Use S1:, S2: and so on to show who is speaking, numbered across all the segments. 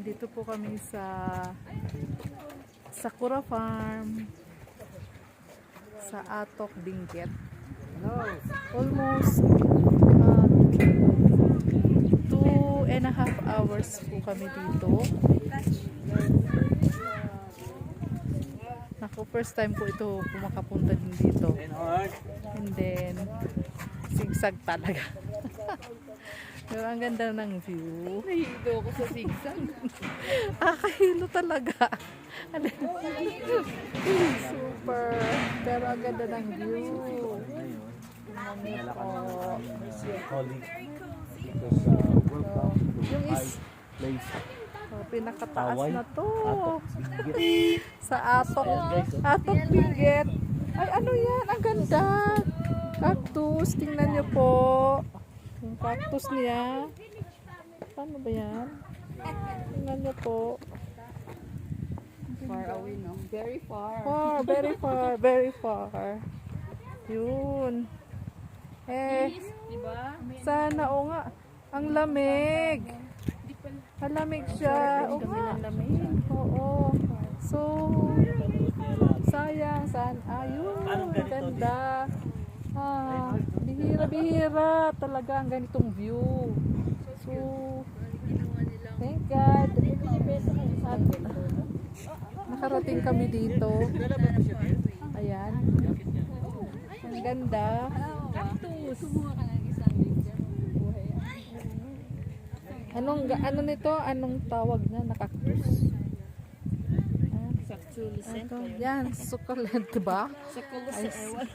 S1: Dito po kami sa Sakura Farm sa Atok, Benguet. Almost 2.5 hours po kami dito. Naku, first time po ito makapunta din dito. And then sigsag talaga. Pero ang ganda ng view.
S2: Nahilo ko sa zigzag.
S1: Kahilo talaga. Super. Pero ang ganda ng view. Yung pinakataas na to. Sa Atok. Atok, Benguet. Ay, ano yan? Ang ganda. Cactus. Tingnan nyo po. Yung cactus niya. Paano ba yan? Tingnan nyo po.
S2: Far away, no? Very far.
S1: Far, very far, very far. Yun.
S2: Diba?
S1: Sana, o nga. Ang lamig. Ang lamig siya. O nga. Oo. So, sayang. Ayun. Ganda. Bihira-bihira talaga ang ganitong view. So, thank God. At nakarating kami dito. Ayan. Ang ganda. Ano nito? Anong tawag na? Nakaktus. Yan, succulent ba?
S2: Succulent, ewan.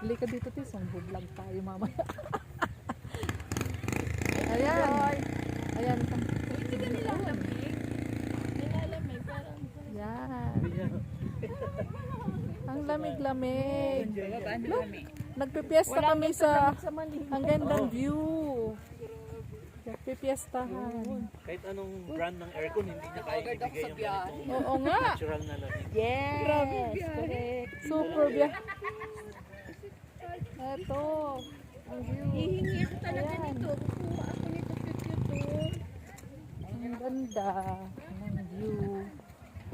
S1: Halika dito, tis. Ang vlog tayo mamaya. Ayan. Ayan.
S2: Hindi ka nilalamig. Nilalamig, parang.
S1: Yan. Ang lamig-lamig. Look, nagpipiesta kami sa ang gandang view. Nagpipiestahan.
S3: Kahit anong brand ng aircon, hindi niya kaya ibigay yung ganitong
S1: Oo nga.
S3: natural na lamig.
S2: Yes.
S1: Correct. Super biya. Ito. Ang view.
S2: Hihingi ako talaga nito. Kuha ako nito, cute-cute.
S1: Ang ganda ng view.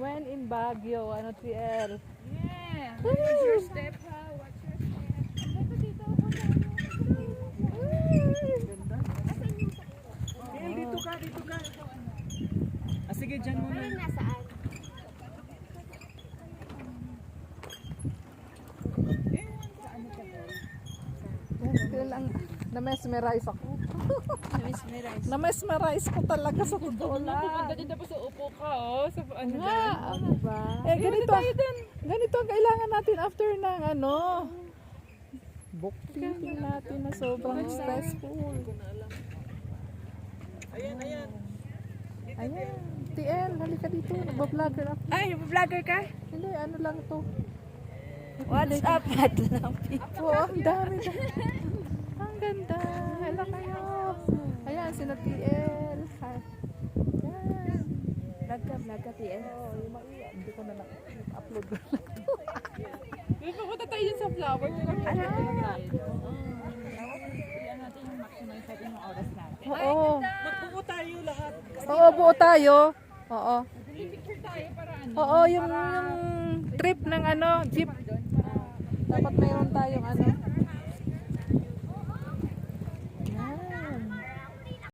S1: When in Baguio, ano TL?
S2: Yeah. Watch your step, ha? Watch your step. Ito dito ako sa
S1: Ganda.
S3: Dito ka. Sige, dyan muna.
S2: nasaan?
S1: Lang, na-mesmerize ako.
S2: Mesmerize.
S1: Na-mesmerize ko talaga sa totoo lang.
S2: Pupunta din tapos upo ka, oh. Sa ano
S1: Nga, ano ba? Ganito ang kailangan natin after ng book reading natin na sobrang stressful.
S3: Ayan.
S1: Ayan. TL, halika dito. Nagbablogger ako.
S2: Ay, vlogger ka?
S1: Hindi, ano lang to.
S2: What's up, Madlang?
S1: Oo, ang dami. Ang ganda. Hala kayo. Ayan, sina TL. Ayan.
S2: Vlog ka, TS.
S1: Hindi ko na upload.
S2: Pupunta tayo dyan sa flower. Ano?
S1: Oo.
S3: Magbuo tayo lahat.
S1: Oo, buo tayo. Oo.
S2: Picture tayo para ano?
S1: Oo, yung trip ng jeep. Dapat mayroon tayong